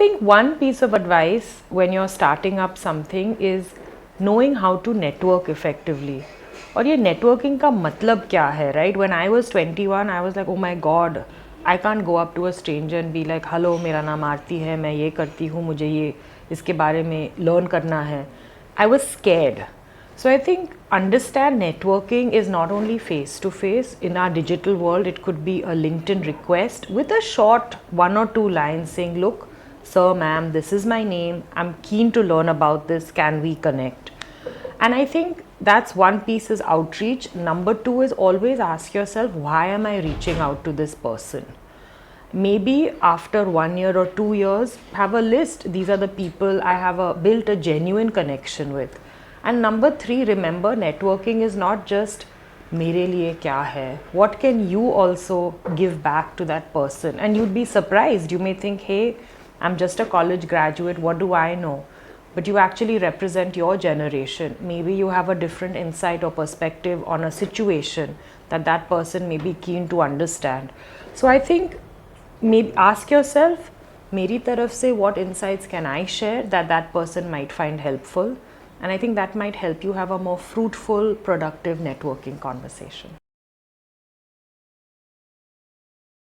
think one piece of advice when you're starting up something is knowing how to network effectively. और ये networking का मतलब क्या है, right? When I was 21, I was like, oh my god, I can't go up to a stranger and be like, hello, मेरा नाम आरती है, मैं ये करती हूँ, मुझे ये इसके बारे में learn करना है. I was scared. So I think understand networking is not only face to face. In our digital world, it could be a LinkedIn request with a short 1 or 2 lines saying, look, sir, ma'am, this is my name. I'm keen to learn about this. Can we connect? And I think that's one piece is outreach. Number 2 is always ask yourself, why am I reaching out to this person? Maybe after 1 year or 2 years, have a list. These are the people I have built a genuine connection with. And number 3, remember, networking is not just मेरे लिए क्या है. What can you also give back to that person? And you'd be surprised. You may think, hey, I'm just a college graduate. What do I know? But you actually represent your generation. Maybe you have a different insight or perspective on a situation that that person may be keen to understand. So I think maybe ask yourself, मेरी तरफ से what insights can I share that that person might find helpful? And I think that might help you have a more fruitful, productive networking conversation.